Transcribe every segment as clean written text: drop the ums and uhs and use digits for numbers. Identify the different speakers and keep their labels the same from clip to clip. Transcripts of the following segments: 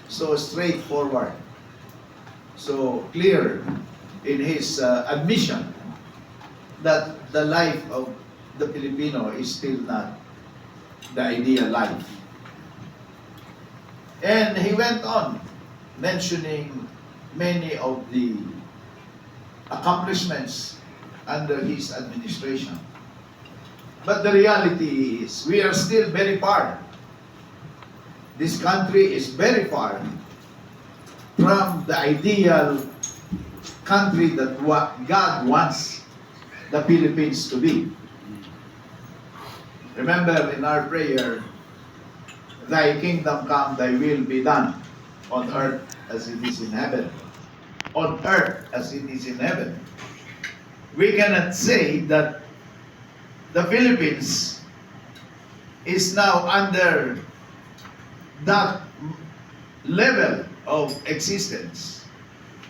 Speaker 1: so straightforward, so clear in his admission that the life of the Filipino is still not the ideal life. And he went on mentioning many of the accomplishments under his administration. But the reality is, we are still very far. This country is very far from the ideal country that God wants the Philippines to be. Remember in our prayer, Thy kingdom come, Thy will be done on earth as it is in heaven. On earth as it is in heaven. We cannot say that the Philippines is now under that level of existence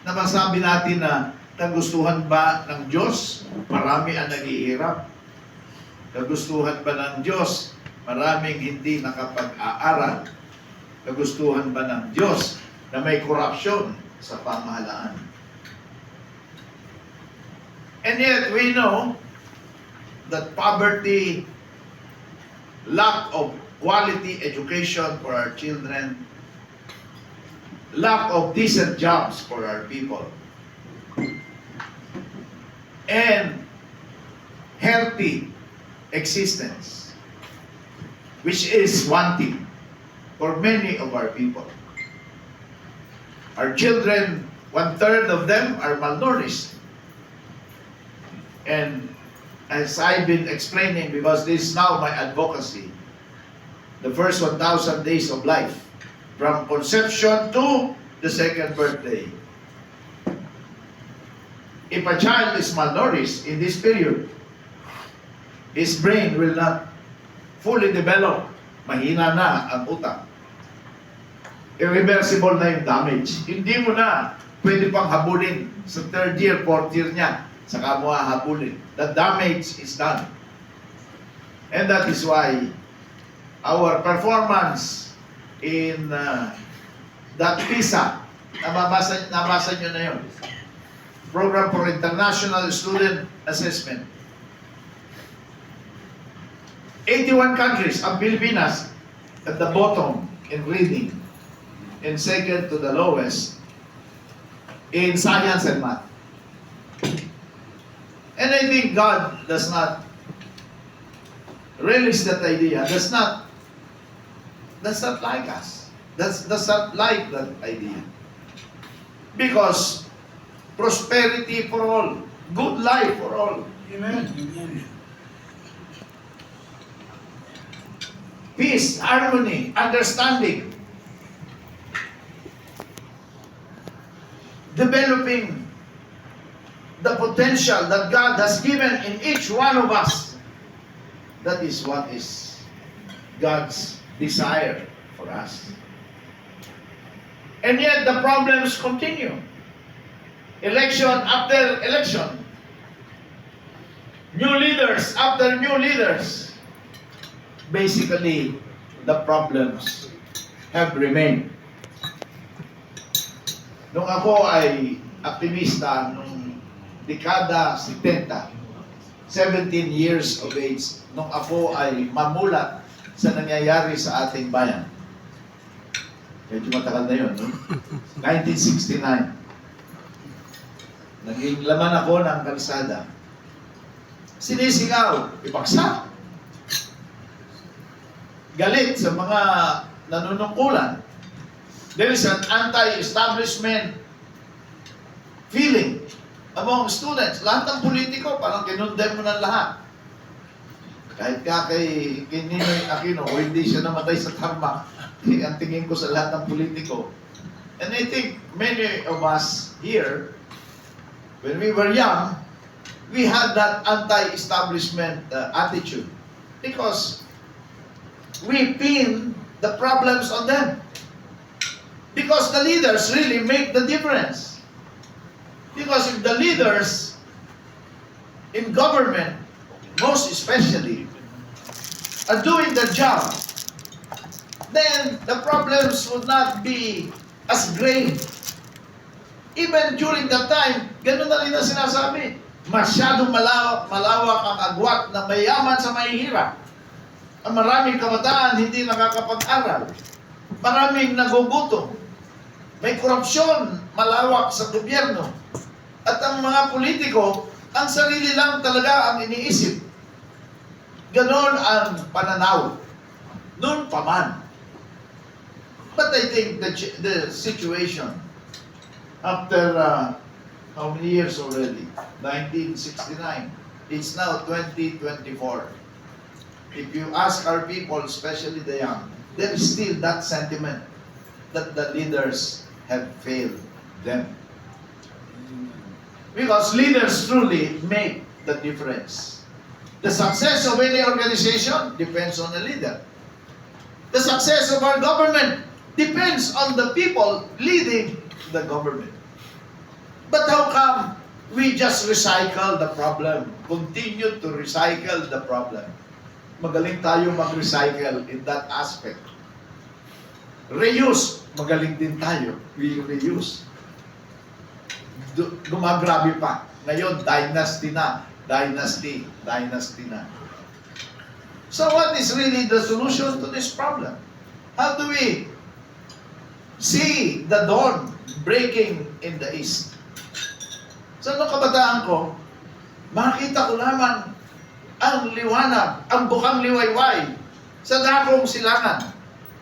Speaker 1: na masabi natin na kagustuhan ba ng Diyos? Marami ang naghihirap. Kagustuhan ba ng Diyos? Maraming hindi nakapag-aaral. Kagustuhan ba ng Diyos na may korupsyon sa pamahalaan? And yet we know that poverty, lack of quality education for our children, lack of decent jobs for our people, and healthy existence, which is wanting for many of our people. Our children, 1/3 of them are malnourished. And as I've been explaining, because this is now my advocacy, the first 1,000 days of life, from conception to the second birthday. If a child is malnourished in this period, his brain will not fully develop. Mahina na ang utak. Irreversible na yung damage. Hindi mo na pwede pang habulin sa 3rd year, 4th year niya. Saka mo hahabulin. The damage is done. And that is why our performance in that PISA, nabasa nyo na yun, Program for International Student Assessment. 81 countries, ang Pilipinas, at the bottom in reading, and second to the lowest in science and math. And I think God does not relish that idea, does not like us, does not like that idea. Because prosperity for all, good life for all.
Speaker 2: Amen.
Speaker 1: Peace, harmony, understanding. Developing the potential that God has given in each one of us. That is what is God's desire for us. And yet the problems continue. Election after election. New leaders after new leaders. Basically, the problems have remained. Nung ako ay aktivista nung dekada 70, 17 years of age, nung ako ay mamulat sa nangyayari sa ating bayan. Medyo matagal na yun, no? 1969. Naging laman ako ng kalsada. Sinisigaw, ipaksa. Galit sa mga nanunungkulan. There is an anti-establishment feeling among students. Lahat ng politiko, parang kinundem mo ng lahat. Kahit kay Ninoy Aquino, o hindi siya namatay sa tarmac, ang tingin ko sa lahat ng politiko. And I think many of us here, when we were young, we had that anti-establishment attitude. Because we pin the problems on them. Because the leaders really make the difference. Because if the leaders in government, most especially, are doing the job, then the problems would not be as grain. Even during that time, ganun na rin ang sinasabi. Masyadong malawak ang agwat na mayaman sa mahihirap. Ang maraming kabataan hindi nakakapag-aral. Maraming nagugutom. May korupsyon malawak sa gobyerno. At ang mga politiko, ang sarili lang talaga ang iniisip. Ganon ang pananaw. Noon pa man. But I think the situation after how many years already? 1969. It's now 2024. If you ask our people, especially the young, there is still that sentiment that the leaders have failed them. Because leaders truly make the difference. The success of any organization depends on the leader. The success of our government depends on the people leading the government. But how come we just recycle the problem? Continue to recycle the problem. Magaling tayo mag-recycle in that aspect. Reuse, magaling din tayo. We reuse. Gumagrabe pa. Ngayon, dynasty na. Dynasty na. So what is really the solution to this problem? How do we see the dawn breaking in the east? Sa nung kabataan ko, makita ko naman ang liwanag, ang bukang liwayway sa dakong silangan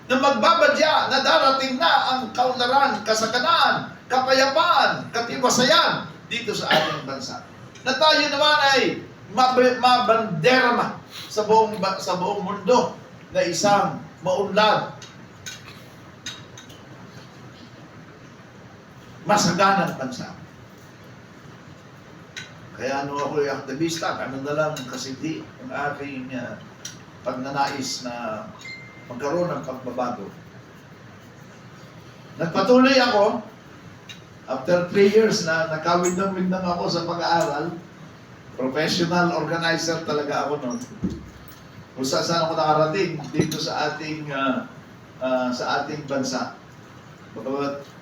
Speaker 1: na magbabadya na darating na ang kaunlaran, kasaganaan, kapayapaan, katiwasayan dito sa ating bansa. Na tayo naman ay mabanderma sa buong mundo na isang maunlad, masaganang bansa. Kaya ako ay aktivista, ano na lang kasindi ang aking pagnanais na magkaroon ng pagbabago. Nagpatuloy ako, after 3 years na nakawindang-windang ako sa pag-aaral, professional organizer talaga ako noon. Kung saan ako nakarating dito sa ating bansa.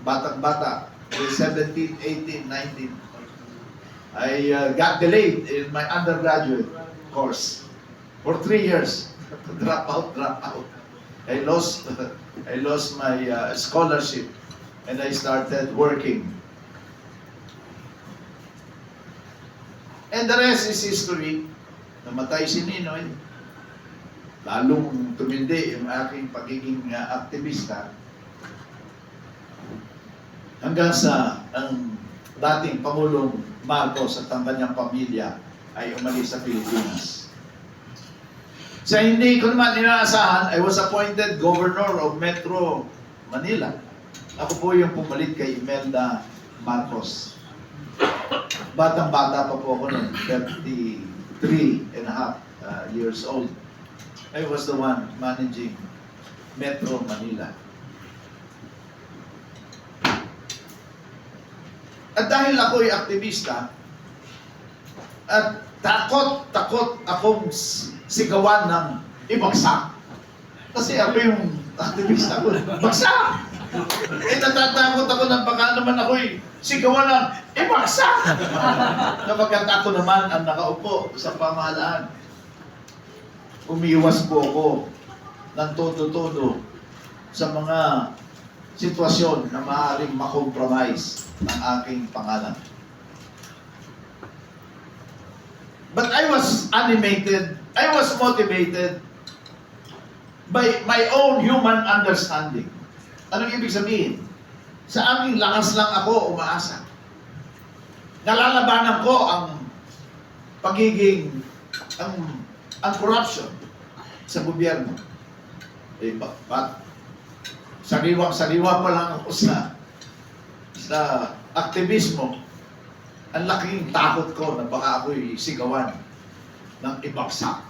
Speaker 1: Batang-bata, 17, 18, 19. I got delayed in my undergraduate course for 3 years. Drop out. I lost my scholarship and I started working. And the rest is history. Namatay si Ninoy. Lalong tumindi yung aking pagiging aktivista. Hanggang sa ang dating Pangulong Marcos at ang kanyang pamilya ay umalis sa Pilipinas. Sa hindi ko naman inaasahan, I was appointed Governor of Metro Manila. Ako po yung pumalit kay Imelda Marcos. Batang-bata pa po ako noon, 33 and a half years old. I was the one managing Metro Manila. At dahil ako'y aktivista, at takot akong sigawan ng ibagsak. Kasi ako yung aktivista ko. Bagsak! Natatakot ako na baka naman ako'y sigawan ng ibagsak! Kapagkat ako naman ang nakaupo sa pamahalaan. Umiwas po ako ng todo-todo sa mga sitwasyon na maaaring makompromise ng aking pangalan. But I was animated, I was motivated by my own human understanding. Anong ibig sabihin? Sa aming lakas lang ako umaasa. Nalalabanan ko ang pagiging, ang corruption sa gobyerno. Sariwang-sariwa pa lang ako sa aktivismo. Ang laking takot ko na baka ako'y sigawan ng ibagsak.